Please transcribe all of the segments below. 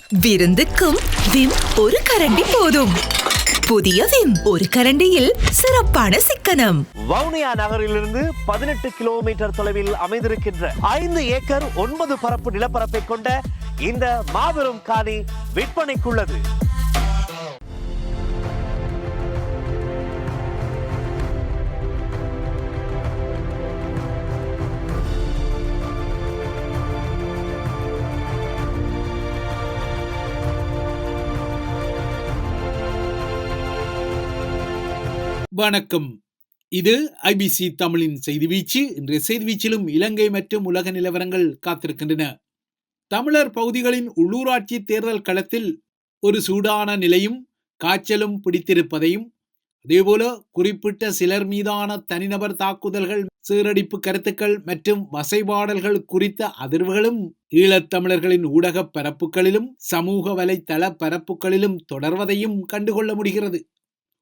விருந்துக்கும் Vim ஒரு கரண்டி போதும். புதிய விம் ஒரு கரண்டியில் சிறப்பான சிக்கனம். வவுனியா நகரிலிருந்து 18 கிலோமீட்டர் தொலைவில் அமைந்திருக்கின்ற 5 ஏக்கர் 9 பரப்பு நிலப்பரப்பை கொண்ட இந்த மாபெரும் காணி விற்பனைக்குள்ளது. வணக்கம். இது ஐபிசி தமிழின் செய்தி வீச்சு. இன்றைய செய்தி வீச்சிலும் இலங்கை மற்றும் உலக நிலவரங்கள் காத்திருக்கின்றன. தமிழர் பகுதிகளின் உள்ளூராட்சி தேர்தல் களத்தில் ஒரு சூடான நிலையும் காய்ச்சலும் பிடித்திருப்பதையும், அதேபோல குறிப்பிட்ட சிலர் மீதான தனிநபர் தாக்குதல்கள், சீரடிப்பு கருத்துக்கள் மற்றும் வசைபாடல்கள் குறித்த அதிர்வுகளும் ஈழத்தமிழர்களின் ஊடக பரப்புகளிலும் சமூக வலைத்தள பரப்புகளிலும் தொடர்வதையும் கண்டுகொள்ள முடிகிறது.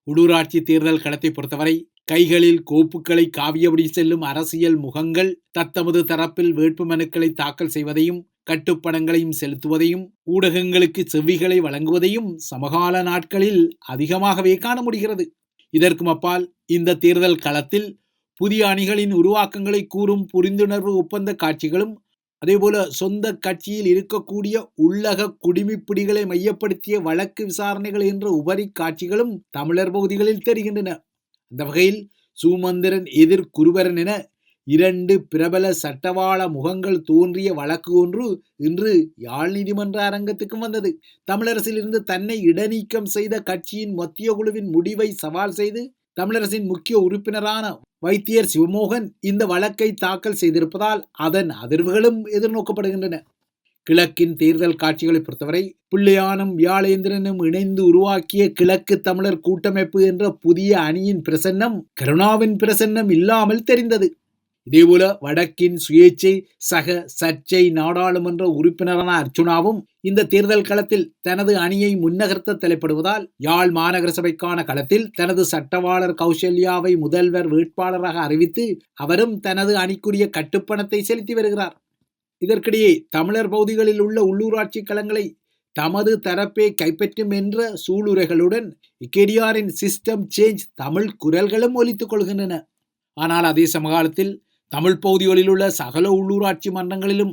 உள்ளூராட்சி தேர்தல் களத்தை பொறுத்தவரை கைகளில் கோப்புகளை காவியபடி செல்லும் அரசியல் முகங்கள் தத்தமது தரப்பில் வேட்புமனுக்களை தாக்கல் செய்வதையும், கட்டுப்பணங்களையும் செலுத்துவதையும், ஊடகங்களுக்கு செவ்விகளை வழங்குவதையும் சமகால நாட்களில் அதிகமாகவே காண முடிகிறது. இதற்கும் அப்பால் இந்த தேர்தல் களத்தில் புதிய அணிகளின் உருவாக்கங்களை கூறும் புரிந்துணர்வு ஒப்பந்த காட்சிகளும், அதேபோல சொந்த கட்சியில் இருக்கக்கூடிய உள்ளக குடிமிப்பிடிகளை மையப்படுத்திய வழக்கு விசாரணைகள் என்ற உபரி காட்சிகளும் தமிழர் பகுதிகளில் தெரிகின்றன. அந்த வகையில் சூமந்திரன் எதிர் குருபரன் என 2 பிரபல சட்டவாள முகங்கள் தோன்றிய வழக்கு ஒன்று இன்று யாழ் நீதிமன்ற அரங்கத்துக்கும் வந்தது. தமிழரசில் இருந்து தன்னை இடைநீக்கம் செய்த கட்சியின் மத்திய குழுவின் முடிவை சவால் செய்து தமிழரசின் முக்கிய உறுப்பினரான வைத்தியர் சிவமோகன் இந்த வழக்கை தாக்கல் செய்திருப்பதால் அதன் அதிர்வுகளும் எதிர்நோக்கப்படுகின்றன. கிழக்கின் தேர்தல் காட்சிகளை பொறுத்தவரை பிள்ளையானும் வியாழேந்திரனும் இணைந்து உருவாக்கிய கிழக்கு தமிழர் கூட்டமைப்பு என்ற புதிய அணியின் பிரசன்னம் கருணாவின் பிரசன்னம் இல்லாமல் தெரிந்தது. இதேபோல வடக்கின் சுயேச்சை சக சர்ச்சை நாடாளுமன்ற உறுப்பினரான அர்ச்சுனாவும் இந்த தேர்தல் களத்தில் தனது அணியை முன்னகர்த்த தலைப்படுவதால் யாழ் மாநகர சபைக்கான களத்தில் தனது சட்டவாளர் கௌசல்யாவை முதல்வர் வேட்பாளராக அறிவித்து அவரும் தனது அணிக்குரிய கட்டுப்பணத்தை செலுத்தி வருகிறார். இதற்கிடையே தமிழர் பகுதிகளில் உள்ள உள்ளூராட்சி களங்களை தமது தரப்பே கைப்பற்றும் என்ற சூளுரைகளுடன் இக்கேடிஆரின் சிஸ்டம் சேஞ்ச் தமிழ் குரல்களும் ஒலித்துக் கொள்கின்றன. ஆனால் அதே சமகாலத்தில் தமிழ் பகுதிகளில் உள்ள சகல உள்ளூராட்சி மன்றங்களிலும்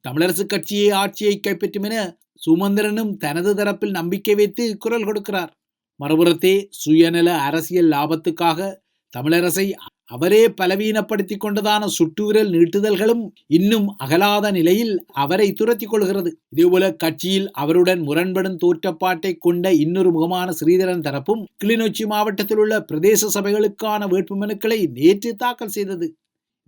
தமிழரசு கட்சியை ஆட்சியை கைப்பற்றும் என சுமந்திரனும் தனது தரப்பில் நம்பிக்கை வைத்து குரல் கொடுக்கிறார். மறுபுறத்தே சுயநல அரசியல் லாபத்துக்காக தமிழரசை அவரே பலவீனப்படுத்தி கொண்டதான சுட்டுவிரல் நீட்டுதல்களும் இன்னும் அகலாத நிலையில் அவரை துரத்தி கொள்கிறது. இதேபோல கட்சியில் அவருடன் முரண்படும் தோற்றப்பாட்டை கொண்ட இன்னொரு முகமான ஸ்ரீதரன் தரப்பும் கிளிநொச்சி மாவட்டத்தில் உள்ள பிரதேச சபைகளுக்கான வேட்புமனுக்களை நேற்று தாக்கல் செய்தது.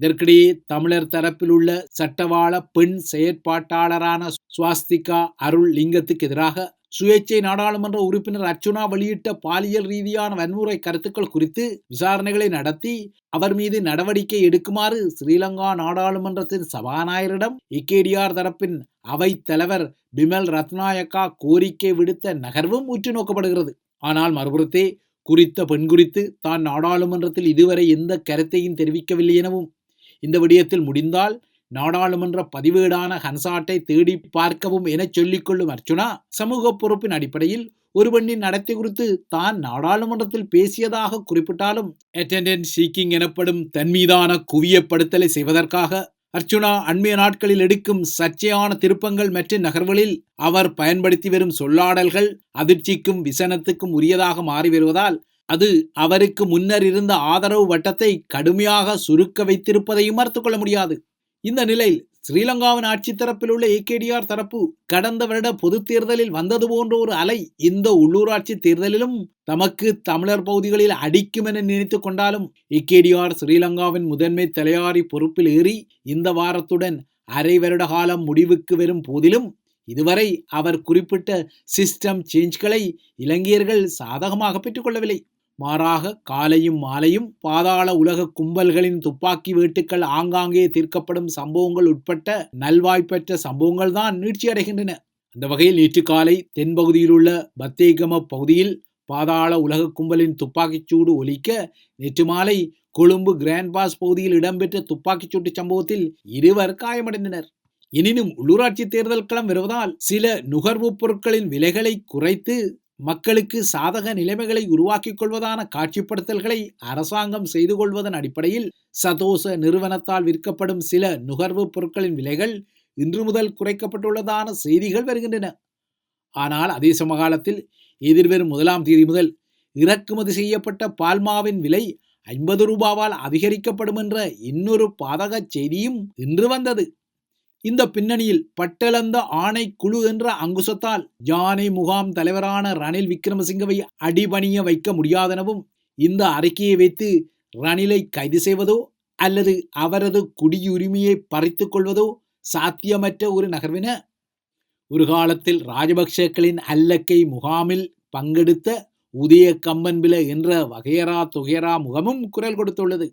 இதற்கிடையே தமிழர் தரப்பில் உள்ள சட்டவாள பெண் செயற்பாட்டாளரான சுவாஸ்திகா அருள் லிங்கத்துக்கு எதிராக சுயேச்சை நாடாளுமன்ற உறுப்பினர் அர்ச்சுனா வெளியிட்ட பாலியல் ரீதியான வன்முறை கருத்துக்கள் குறித்து விசாரணைகளை நடத்தி அவர் மீது நடவடிக்கை எடுக்குமாறு ஸ்ரீலங்கா நாடாளுமன்றத்தின் சபாநாயகரிடம் இக்கேடிஆர் தரப்பின் அவை தலைவர் பிமல் ரத்நாயக்கா கோரிக்கை விடுத்த நகர்வும் உற்று நோக்கப்படுகிறது. ஆனால் மறுபுறத்தே குறித்த பெண் குறித்து தான் நாடாளுமன்றத்தில் இதுவரை எந்த கருத்தையும் தெரிவிக்கவில்லை எனவும், இந்த விடயத்தில் முடிந்தால் நாடாளுமன்ற பதிவேடான ஹன்சாட்டை தேடி பார்க்கவும் என சொல்லிக்கொள்ளும் அர்ச்சுனா சமூக பொறுப்பின் அடிப்படையில் ஒரு பெண்ணின் நடத்தை குறித்து தான் நாடாளுமன்றத்தில் பேசியதாக குறிப்பிட்டாலும் அட்டெண்டன்ஸ் சீக்கிங் எனப்படும் தன் மீதான குவியப்படுத்தலை செய்வதற்காக அர்ச்சுனா அண்மைய நாட்களில் எடுக்கும் சர்ச்சையான திருப்பங்கள் மற்றும் நகர்வுகளில் அவர் பயன்படுத்தி வரும் சொல்லாடல்கள் அதிர்ச்சிக்கும் விசனத்துக்கும் உரியதாக மாறி வருவதால் அது அவருக்கு முன்னர் இருந்த ஆதரவு வட்டத்தை கடுமையாக சுருக்க வைத்திருப்பதையும் மறுத்துக்கொள்ள முடியாது. இந்த நிலையில் ஸ்ரீலங்காவின் ஆட்சி தரப்பில் உள்ள ஏகேடிஆர் தரப்பு கடந்த வருட பொது தேர்தலில் வந்தது போன்ற ஒரு அலை இந்த உள்ளூராட்சி தேர்தலிலும் தமக்கு தமிழர் பகுதிகளில் அடிக்கும் என நினைத்து கொண்டாலும் ஏகேடிஆர் ஸ்ரீலங்காவின் முதன்மை தலையாரி பொறுப்பில் ஏறி இந்த வாரத்துடன் அரை வருட காலம் முடிவுக்கு வரும் போதிலும் இதுவரை அவர் குறிப்பிட்ட சிஸ்டம் சேஞ்ச்களை இலங்கையர்கள் சாதகமாக பெற்றுக்கொள்ளவில்லை. மாறாக காலையும் மாலையும் பாதாள உலக கும்பல்களின் துப்பாக்கி வேட்டுக்கள் ஆங்காங்கே தீர்க்கப்படும் சம்பவங்கள் உட்பட்ட நல்வாய்ப்பற்ற சம்பவங்கள் தான் நீட்சியடைகின்றன. அந்த வகையில் நேற்று காலை தென்பகுதியில் உள்ள பத்தேகம பகுதியில் பாதாள உலக கும்பலின் துப்பாக்கிச்சூடு ஒலிக்க, நேற்று மாலை கொழும்பு கிராண்ட் பாஸ் பகுதியில் இடம்பெற்ற துப்பாக்கிச்சூட்டு சம்பவத்தில் 2 காயமடைந்தனர். எனினும் உள்ளூராட்சி தேர்தல் களம் வருவதால் சில நுகர்வுப் பொருட்களின் விலைகளை குறைத்து மக்களுக்கு சாதக நிலைமைகளை உருவாக்கிக் கொள்வதான காட்சிப்படுத்தல்களை அரசாங்கம் செய்து கொள்வதன் அடிப்படையில் சதோச நிறுவனத்தால் விற்கப்படும் சில நுகர்வுப் பொருட்களின் விலைகள் இன்று முதல் குறைக்கப்பட்டுள்ளதான செய்திகள் வருகின்றன. ஆனால் அதே சமகாலத்தில் எதிர்வரும் 1ஆம் தேதி முதல் இறக்குமதி செய்யப்பட்ட பால்மாவின் விலை 50 ரூபாவால் அதிகரிக்கப்படும் என்ற இன்னொரு பாதக செய்தியும் இன்று வந்தது. இந்த பின்னணியில் பட்டளந்த ஆணைக்குழு என்ற அங்குசத்தால் யானை முகாம் தலைவரான ரணில் விக்ரமசிங்கவை அடிபணிய வைக்க முடியாதெனவும் இந்த அறிக்கையை வைத்து ரணிலை கைது செய்வதோ அல்லது அவரது குடியுரிமையை பறித்துக் கொள்வதோ சாத்தியமற்ற ஒரு நகர்வென ஒரு காலத்தில் ராஜபக்சேக்களின் அல்லக்கை முகாமில் பங்கெடுத்த உதய கம்பன்பில என்ற வகையரா தொகையரா முகமும் குரல் கொடுத்துள்ளது.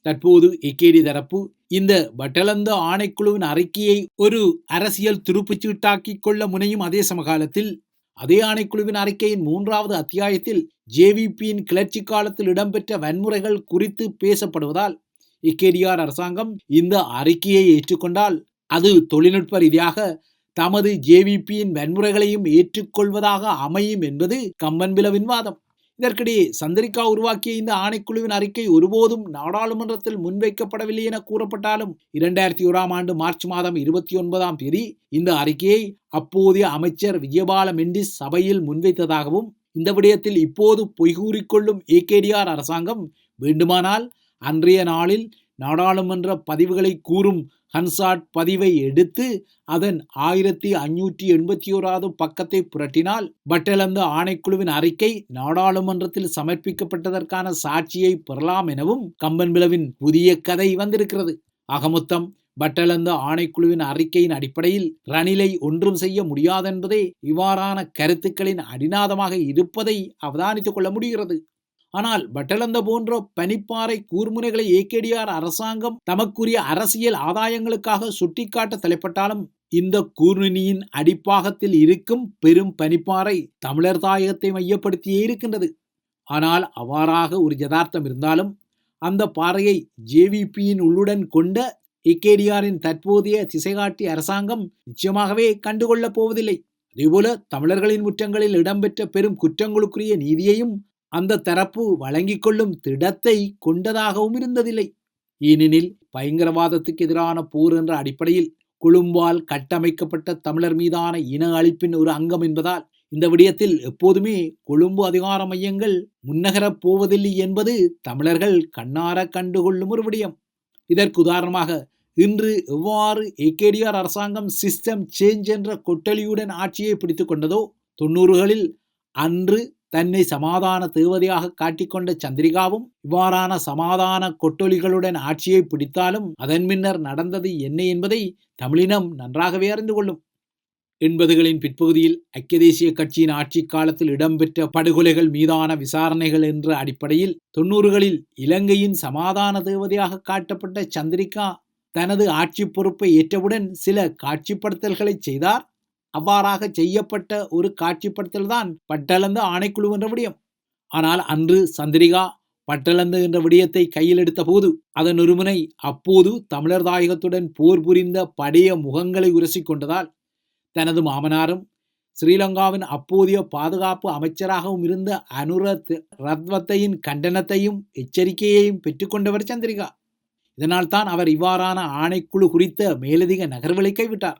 தற்போது ஏகேடி தரப்பு இந்த பட்டளந்த ஆணைக்குழுவின் அறிக்கையை ஒரு அரசியல் துருப்புச்சீட்டாக்கிக் கொள்ள முனையும் அதே சமகாலத்தில் அதே ஆணைக்குழுவின் அறிக்கையின் 3வது அத்தியாயத்தில் ஜேவிபியின் கிளர்ச்சி காலத்தில் இடம்பெற்ற வன்முறைகள் குறித்து பேசப்படுவதால் ஏகேடிஆர் அரசாங்கம் இந்த அறிக்கையை ஏற்றுக்கொண்டால் அது தொழில்நுட்ப ரீதியாக தமது ஜேவிபியின் வன்முறைகளையும் ஏற்றுக்கொள்வதாக அமையும் என்பது கம்பன்பிலவின் வாதம். இதற்கிடையே சந்திரிகா உருவாக்கிய இந்த ஆணைக்குழுவின் அறிக்கை ஒருபோதும் நாடாளுமன்றத்தில் முன்வைக்கப்படவில்லை என கூறப்பட்டாலும் 2001ஆம் ஆண்டு மார்ச் மாதம் 29ஆம் தேதி இந்த அறிக்கையை அப்போதைய அமைச்சர் விஜயபால மெண்டிஸ் சபையில் முன்வைத்ததாகவும் இந்த விடயத்தில் இப்போது பொய்கூறிக்கொள்ளும் ஏகேடிஆர் அரசாங்கம் வேண்டுமானால் அன்றைய நாளில் நாடாளுமன்ற பதிவுகளை கூறும் ஹன்சாட் பதிவை எடுத்து அதன் 1581வது பக்கத்தை புரட்டினால் பட்டளந்த ஆணைக்குழுவின் அறிக்கை நாடாளுமன்றத்தில் சமர்ப்பிக்கப்பட்டதற்கான சாட்சியை பெறலாம் எனவும் கம்பன்பிலவின் புதிய கதை வந்திருக்கிறது. ஆகமொத்தம் பட்டளந்த ஆணைக்குழுவின் அறிக்கையின் அடிப்படையில் ரணிலை ஒன்றும் செய்ய முடியாதென்பதே இவ்வாறான கருத்துக்களின் அடிநாதமாக இருப்பதை அவதானித்துக் கொள்ள முடிகிறது. ஆனால் பட்டளந்த போன்ற பனிப்பாறை கூர்முனைகளை ஏகேடிஆர் அரசாங்கம் தமக்குரிய அரசியல் ஆதாயங்களுக்காக சுட்டிக்காட்ட தலைப்பட்டாலும் இந்த கூர்நுனியின் அடிப்பாகத்தில் இருக்கும் பெரும் பனிப்பாறை தமிழர் தாயகத்தை மையப்படுத்தியே இருக்கின்றது. ஆனால் அவ்வாறாக ஒரு யதார்த்தம் இருந்தாலும் அந்த பாறையை ஜேவிபியின் உள்ளுடன் கொண்ட ஏகேடிஆரின் தற்போதைய திசைகாட்டி அரசாங்கம் நிச்சயமாகவே கண்டுகொள்ளப் போவதில்லை. அதேபோல தமிழர்களின் முற்றங்களில் இடம்பெற்ற பெரும் குற்றங்களுக்குரிய நீதியையும் அந்த தரப்பு வழங்கிக் கொள்ளும் திடத்தை கொண்டதாகவும் இருந்ததில்லை. ஏனெனில் பயங்கரவாதத்துக்கு எதிரான போர் என்ற அடிப்படையில் கொழும்பால் கட்டமைக்கப்பட்ட தமிழர் மீதான இன அழிப்பின் ஒரு அங்கம் என்பதால் இந்த விடயத்தில் எப்போதுமே கொழும்பு அதிகார மையங்கள் முன்னகரப் போவதில்லை என்பது தமிழர்கள் கண்ணார கண்டுகொள்ளும் ஒரு விடயம். இதற்கு உதாரணமாக இன்று எவ்வாறு ஏகேடிஆர் அரசாங்கம் சிஸ்டம் சேஞ்ச் என்ற கொட்டலியுடன் ஆட்சியை பிடித்துக் கொண்டதோ 90களில் அன்று தன்னை சமாதான தேவதையாக காட்டிக்கொண்ட சந்திரிகாவும் இவ்வாறான சமாதான கொட்டொலிகளுடன் ஆட்சியை பிடித்தாலும் அதன் பின்னர் நடந்தது என்ன என்பதை தமிழினம் நன்றாகவே அறிந்து கொள்ளும். 80களின் பிற்பகுதியில் ஐக்கிய தேசிய கட்சியின் ஆட்சி காலத்தில் இடம்பெற்ற படுகொலைகள் மீதான விசாரணைகள் என்ற அடிப்படையில் 90களில் இலங்கையின் சமாதான தேவதையாக காட்டப்பட்ட சந்திரிகா தனது ஆட்சி பொறுப்பை ஏற்றவுடன் சில காட்சிப்படுத்தல்களை செய்தார். அவ்வாறாக செய்யப்பட்ட ஒரு காட்சிப்படுத்தல் தான் பட்டளந்த ஆணைக்குழு என்ற விடயம். ஆனால் அன்று சந்திரிகா பட்டளந்த என்ற விடயத்தை கையில் எடுத்த போது அதன் ஒருமுனை அப்போது தமிழர் தாயகத்துடன் போர் புரிந்த படைய முகங்களை உரசி கொண்டதால் தனது மாமனாரும் ஸ்ரீலங்காவின் அப்போதைய பாதுகாப்பு அமைச்சராகவும் இருந்த அனுர ரத்வத்தையின் கண்டனத்தையும் எச்சரிக்கையையும் பெற்றுக்கொண்டவர் சந்திரிகா. இதனால் தான் அவர் இவ்வாறான ஆணைக்குழு குறித்த மேலதிக நகர்வுகளை கைவிட்டார்.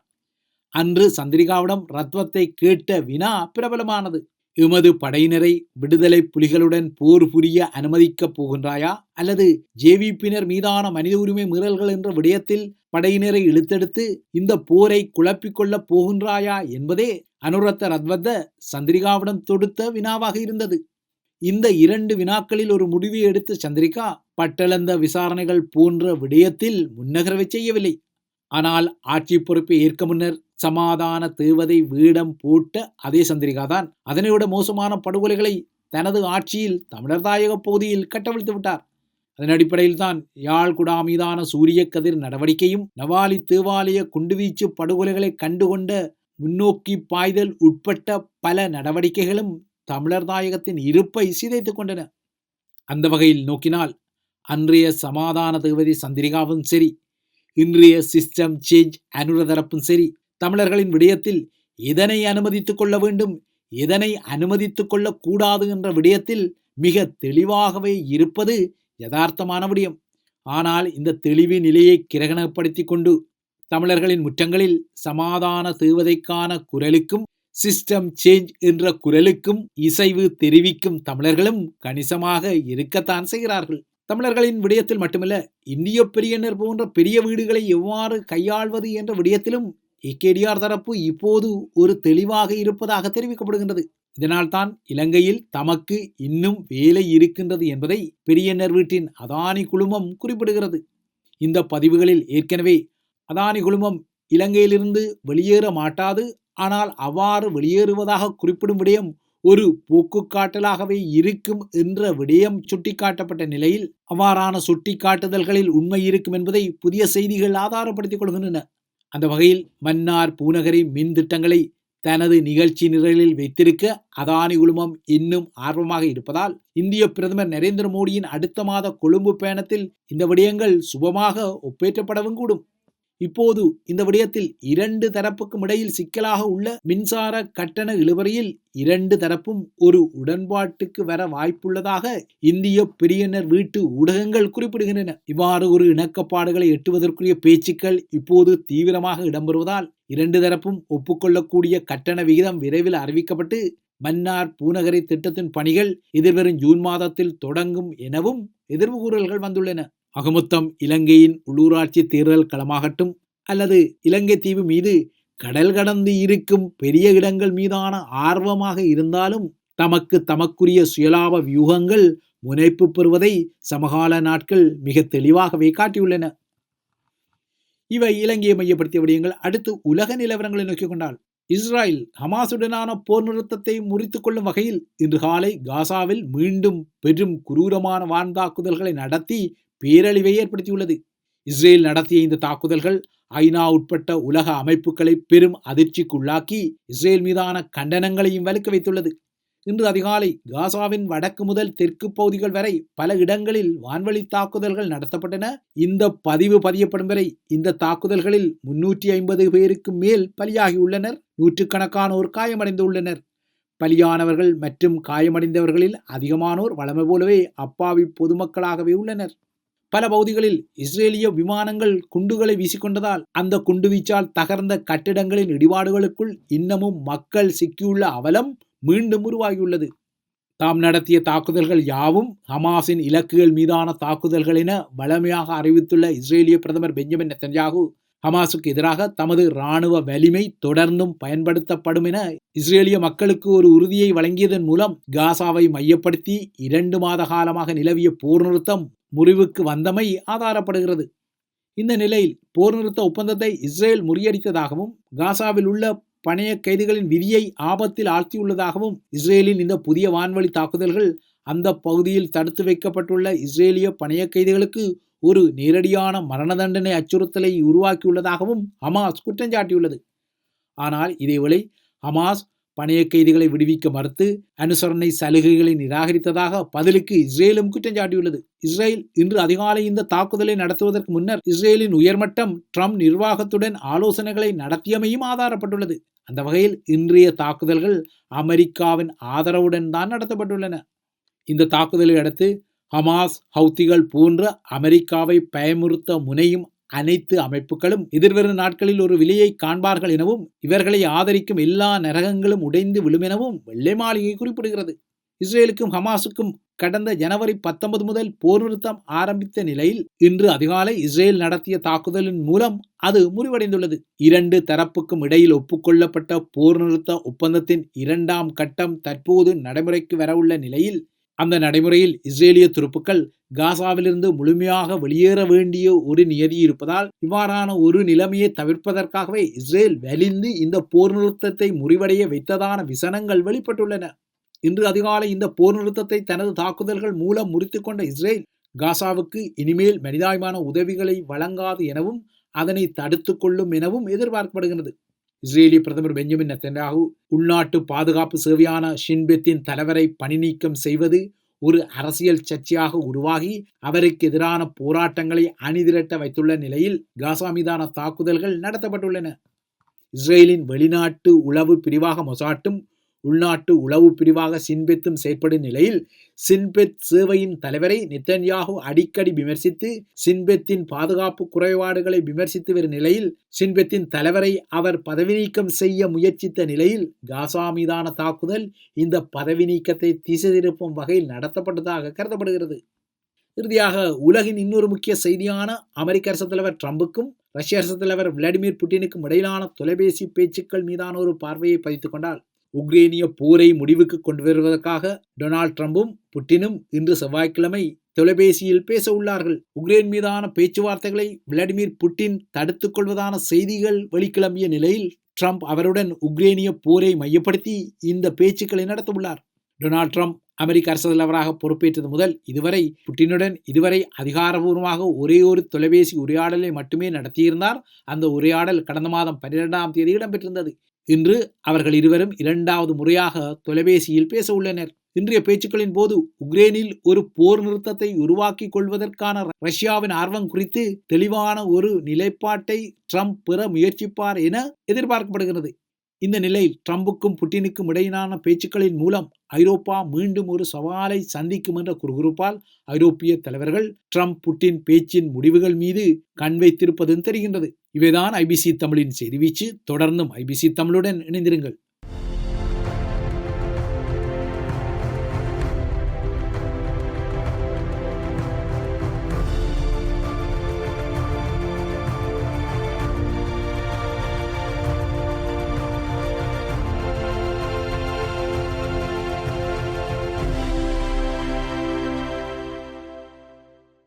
அன்று சந்திரிகாவிடம் ரத்வத்தை கேட்ட வினா பிரபலமானது. எமது படையினரை விடுதலை புலிகளுடன் போர் புரிய அனுமதிக்கப் போகின்றாயா அல்லது ஜேவிபியினர் மீதான மனித உரிமை மீறல்கள் என்ற விடயத்தில் படையினரை இழுத்தெடுத்து இந்த போரை குழப்பிக்கொள்ளப் போகின்றாயா என்பதே அனுரத்த ரத்வத்த சந்திரிகாவிடம் தொடுத்த வினாவாக இருந்தது. இந்த 2 வினாக்களில் ஒரு முடிவை எடுத்த சந்திரிகா பட்டளந்த விசாரணைகள் போன்ற விடயத்தில் முன்னகர்வை செய்யவில்லை. ஆனால் ஆட்சி பொறுப்பை ஏற்க முன்னர் சமாதான தேவதை வீடம் போட்ட அதே சந்திரிகாதான் அதனை விட மோசமான படுகொலைகளை தனது ஆட்சியில் தமிழர் தாயக பகுதியில் கட்டவிழ்த்து விட்டார். அதன் அடிப்படையில் தான் யாழ் குடா மீதான சூரிய கதிர் நடவடிக்கையும் நவாலி தேவாலய குண்டுவீச்சு படுகொலைகளை கண்டுகொண்ட முன்னோக்கி பாய்தல் உட்பட்ட பல நடவடிக்கைகளும் தமிழர் தாயகத்தின் இருப்பை சிதைத்துக் கொண்டன. அந்த வகையில் நோக்கினால் அன்றைய சமாதான தேவதை சந்திரிகாவும் சரி இன்றைய சிஸ்டம் சேஞ்ச் அனுர தரப்பும் சரி தமிழர்களின் விடயத்தில் எதனை அனுமதித்துக் கொள்ள வேண்டும் எதனை அனுமதித்துக் கொள்ள கூடாது என்ற விடயத்தில் மிக தெளிவாகவே இருப்பது யதார்த்தமான விடயம். ஆனால் இந்த தெளிவு நிலையை கிரகணப்படுத்தி கொண்டு தமிழர்களின் முற்றங்களில் சமாதான தேவதைக்கான குரலுக்கும் சிஸ்டம் சேஞ்ச் என்ற குரலுக்கும் இசைவு தெரிவிக்கும் தமிழர்களும் கணிசமாக இருக்கத்தான் செய்கிறார்கள். தமிழர்களின் விடயத்தில் மட்டுமல்ல, இந்திய பெரியனர் போன்ற பெரிய வீடுகளை எவ்வாறு கையாள்வது என்ற விடயத்திலும் ஏகேடிஆர் தரப்பு இப்போது ஒரு தெளிவாக இருப்பதாக தெரிவிக்கப்படுகின்றது. இதனால் தான் இலங்கையில் தமக்கு இன்னும் வேலை இருக்கின்றது என்பதை பெரியனர் வீட்டின் அதானி குழுமம் குறிப்பிடுகிறது. இந்த பதிவுகளில் ஏற்கனவே அதானி குழுமம் இலங்கையிலிருந்து வெளியேற மாட்டாது, ஆனால் அவ்வாறு வெளியேறுவதாக குறிப்பிடும் விடயம் ஒரு போக்குக்காட்டலாகவே இருக்கும் என்ற விடயம் சுட்டிக்காட்டப்பட்ட நிலையில் அவ்வாறான சுட்டிக்காட்டுதல்களில் உண்மை இருக்கும் என்பதை புதிய செய்திகள் ஆதாரப்படுத்திக் கொள்கின்றன. அந்த வகையில் மன்னார் பூநகரி மின் திட்டங்களை தனது நிகழ்ச்சி நிரலில் வைத்திருக்க அதானி குழுமம் இன்னும் ஆர்வமாக இருப்பதால் இந்திய பிரதமர் நரேந்திர மோடியின் அடுத்த மாத கொழும்பு பயணத்தில் இந்த விடயங்கள் சுபமாக ஒப்பேற்றப்படவும் கூடும். இப்போது இந்த விடயத்தில் இரண்டு தரப்புக்கும் இடையில் சிக்கலாக உள்ள மின்சார கட்டண இழுபறியில் இரண்டு தரப்பும் ஒரு உடன்பாட்டுக்கு வர வாய்ப்புள்ளதாக இந்திய பெரியனர் வீட்டு ஊடகங்கள் குறிப்பிடுகின்றன. இவ்வாறு ஒரு இணக்கப்பாடுகளை எட்டுவதற்குரிய பேச்சுக்கள் இப்போது தீவிரமாக இடம்பெறுவதால் இரண்டு தரப்பும் ஒப்புக்கொள்ளக்கூடிய கட்டண விகிதம் விரைவில் அறிவிக்கப்பட்டு மன்னார் பூநகரி திட்டத்தின் பணிகள் எதிர்வரும் ஜூன் மாதத்தில் தொடங்கும் எனவும் எதிர்வு கூறல்கள் வந்துள்ளன. அகமொத்தம் இலங்கையின் உள்ளூராட்சி தேர்தல் களமாகட்டும் அல்லது இலங்கை தீவு மீது கடல் கடந்து இருக்கும் பெரிய இடங்கள் மீதான ஆர்வமாக இருந்தாலும் தமக்குரிய சுயலாப வியூகங்கள் முனைப்பு பெறுவதை சமகால நாட்கள் மிக தெளிவாகவே காட்டியுள்ளன. இவை இலங்கையை மையப்படுத்திய விடயங்கள். அடுத்து உலக நிலவரங்களை நோக்கிக் கொண்டால், இஸ்ரேல் ஹமாசுடனான போர் நிறுத்தத்தை முறித்துக் கொள்ளும் வகையில் இன்று காலை காசாவில் மீண்டும் பெரும் குரூரமான வான்தாக்குதல்களை நடத்தி பேரழிவை ஏற்படுத்தியுள்ளது. இஸ்ரேல் நடத்திய இந்த தாக்குதல்கள் ஐநா உட்பட்ட உலக அமைப்புகளை பெரும் அதிர்ச்சிக்குள்ளாக்கி இஸ்ரேல் மீதான கண்டனங்களையும் வலுக்க வைத்துள்ளது. இன்று அதிகாலை காசாவின் வடக்கு முதல் தெற்கு பகுதிகள் வரை பல இடங்களில் வான்வழி தாக்குதல்கள் நடத்தப்பட்டன. இந்த பதிவு பதியப்படும் வரை இந்த தாக்குதல்களில் 350 பேருக்கு மேல் பலியாகியுள்ளனர். நூற்றுக்கணக்கானோர் காயமடைந்துள்ளனர். பலியானவர்கள் மற்றும் காயமடைந்தவர்களில் அதிகமானோர் வழமை போலவே அப்பாவி பொதுமக்களாகவே உள்ளனர். பல பகுதிகளில் இஸ்ரேலிய விமானங்கள் குண்டுகளை வீசிக்கொண்டதால் அந்த குண்டுவீச்சால் தகர்ந்த கட்டிடங்களின் இடிபாடுகளுக்குள் இன்னமும் மக்கள் சிக்கியுள்ள அவலம் மீண்டும் உருவாகியுள்ளது. தாம் நடத்திய தாக்குதல்கள் யாவும் ஹமாஸின் இலக்குகள் மீதான தாக்குதல்கள் என வலிமையாக அறிவித்துள்ள இஸ்ரேலிய பிரதமர் பெஞ்சமின் நெத்தன்யாகு ஹமாஸுக்கு எதிராக தமது இராணுவ வலிமை தொடர்ந்தும் பயன்படுத்தப்படும் என இஸ்ரேலிய மக்களுக்கு ஒரு உறுதியை வழங்கியதன் மூலம் காசாவை மையப்படுத்தி 2 மாத காலமாக நிலவிய போர் நிறுத்தம் முறிவுக்கு வந்தமை ஆதாரப்படுகிறது. இந்த நிலையில் போர் நிறுத்த ஒப்பந்தத்தை இஸ்ரேல் முறியடித்ததாகவும் காசாவில் உள்ள பணைய கைதிகளின் விதியை ஆபத்தில் ஆழ்த்தியுள்ளதாகவும் இஸ்ரேலின் இந்த புதிய வான்வழி தாக்குதல்கள் அந்த பகுதியில் தடுத்து வைக்கப்பட்டுள்ள இஸ்ரேலிய பணைய கைதிகளுக்கு ஒரு நேரடியான மரண தண்டனை அச்சுறுத்தலை உருவாக்கியுள்ளதாகவும் ஹமாஸ் குற்றம் சாட்டியுள்ளது. ஆனால் இதேவேளை ஹமாஸ் பணைய கைதிகளை விடுவிக்க மறுத்து அனுசரணை சலுகைகளை நிராகரித்ததாக பதிலுக்கு இஸ்ரேலும் குற்றம் சாட்டியுள்ளது. இஸ்ரேல் இன்று அதிகாலை இந்த தாக்குதலை நடத்துவதற்கு முன்னர் இஸ்ரேலின் உயர்மட்டம் ட்ரம்ப் நிர்வாகத்துடன் ஆலோசனைகளை நடத்தியமையும் ஆதாரப்பட்டுள்ளது. அந்த வகையில் இன்றைய தாக்குதல்கள் அமெரிக்காவின் ஆதரவுடன் தான் நடத்தப்பட்டுள்ளன. இந்த தாக்குதலை அடுத்து ஹமாஸ், ஹவுத்திகள் போன்ற அமெரிக்காவை பயமுறுத்த முனையும் அனைத்து அமைப்புகளும் எதிர்வரும் நாட்களில் ஒரு விலையை காண்பார்கள் எனவும் இவர்களை ஆதரிக்கும் எல்லா நரகங்களும் உடைந்து விழும் எனவும் வெள்ளை மாளிகை குறிப்பிடுகிறது. இஸ்ரேலுக்கும் ஹமாஸுக்கும் கடந்த ஜனவரி 19 முதல் போர் நிறுத்தம் ஆரம்பித்த நிலையில் இன்று அதிகாலை இஸ்ரேல் நடத்திய தாக்குதலின் மூலம் அது முறிவடைந்துள்ளது. இரண்டு தரப்புக்கும் இடையில் ஒப்புக்கொள்ளப்பட்ட போர் நிறுத்த ஒப்பந்தத்தின் 2ஆம் கட்டம் தற்போது நடைமுறைக்கு வரவுள்ள நிலையில் அந்த நடைமுறையில் இஸ்ரேலிய துருப்புக்கள் காசாவிலிருந்து முழுமையாக வெளியேற வேண்டிய ஒரு நியதி இருப்பதால் இவ்வாறான ஒரு நிலைமையை தவிர்ப்பதற்காகவே இஸ்ரேல் வலிந்து இந்த போர் நிறுத்தத்தை முறிவடைய வைத்ததான விசனங்கள் வெளிப்பட்டுள்ளன. இன்று அதிகாலை இந்த போர் நிறுத்தத்தை தனது தாக்குதல்கள் மூலம் முறித்துக் கொண்ட இஸ்ரேல் காசாவுக்கு இனிமேல் மனிதாயமான உதவிகளை வழங்காது எனவும் அதனை தடுத்து கொள்ளும் எனவும் எதிர்பார்க்கப்படுகிறது. இஸ்ரேலிய பிரதமர் பெஞ்சமின் நெத்தன்யாகு உள்நாட்டு பாதுகாப்பு சேவையான ஷின் பெத்தின் தலைவரை பணி நீக்கம் செய்வது ஒரு அரசியல் சர்ச்சையாக உருவாகி அவருக்கு எதிரான போராட்டங்களை அணிதிரட்ட வைத்துள்ள நிலையில் காசா மீதான தாக்குதல்கள் நடத்தப்பட்டுள்ளன. இஸ்ரேலின் வெளிநாட்டு உளவு பிரிவாக மொசாட்டும் உள்நாட்டு உளவு பிரிவாக சின்பெத்தும் செயற்படும் நிலையில் சின்பெத் சேவையின் தலைவரை நெத்தன்யாகு அடிக்கடி விமர்சித்து சின்பெத்தின் பாதுகாப்பு குறைபாடுகளை விமர்சித்து வரும் நிலையில் சின்பெத்தின் தலைவரை அவர் பதவி நீக்கம் செய்ய முயற்சித்த நிலையில் காசா மீதான தாக்குதல் இந்த பதவி நீக்கத்தை திசை திருப்பும் வகையில் நடத்தப்பட்டதாக கருதப்படுகிறது. இறுதியாக உலகின் இன்னொரு முக்கிய செய்தியான அமெரிக்க அரசு தலைவர் ட்ரம்புக்கும் ரஷ்ய அரசு தலைவர் விளாடிமிர் புட்டினுக்கும் இடையிலான தொலைபேசி பேச்சுக்கள் மீதான ஒரு பார்வையை பதித்துக் கொண்டால், உக்ரைனிய போரை முடிவுக்கு கொண்டு வருவதற்காக டொனால்ட் ட்ரம்பும் புட்டினும் இன்று செவ்வாய்க்கிழமை தொலைபேசியில் பேச உள்ளார்கள். உக்ரைன் மீதான பேச்சுவார்த்தைகளை விளாடிமிர் புட்டின் தடுத்துக் கொள்வதான செய்திகள் வெளிக்கிளம்பிய நிலையில் ட்ரம்ப் அவருடன் உக்ரைனிய போரை மையப்படுத்தி இந்த பேச்சுக்களை நடத்த உள்ளார். டொனால்ட் ட்ரம்ப் அமெரிக்க அரசு தலைவராக பொறுப்பேற்றது முதல் இதுவரை புட்டினுடன் அதிகாரபூர்வமாக ஒரே ஒரு தொலைபேசி உரையாடலை மட்டுமே நடத்தியிருந்தார். அந்த உரையாடல் கடந்த மாதம் 12ஆம் தேதி இடம்பெற்றிருந்தது. இன்று அவர்கள் இருவரும் 2வது முறையாக தொலைபேசியில் பேச உள்ளனர். இன்றைய பேச்சுக்களின் போது உக்ரைனில் ஒரு போர் நிறுத்தத்தை உருவாக்கிக் கொள்வதற்கான ரஷ்யாவின் ஆர்வம் குறித்து தெளிவான ஒரு நிலைப்பாட்டை ட்ரம்ப் பெற முயற்சிப்பார் என எதிர்பார்க்கப்படுகிறது. இந்த நிலையில் ட்ரம்புக்கும் புட்டினுக்கும் இடையிலான பேச்சுக்களின் மூலம் ஐரோப்பா மீண்டும் ஒரு சவாலை சந்திக்கும் என்ற குறுகுறுப்பால் ஐரோப்பிய தலைவர்கள் ட்ரம்ப் புட்டின் பேச்சின் முடிவுகள் மீது கண் வைத்திருப்பதும் தெரிகின்றது. இவைதான் ஐபிசி தமிழின் செய்தி வீச்சு. தொடர்ந்தும் ஐபிசி தமிழுடன் இணைந்திருங்கள்.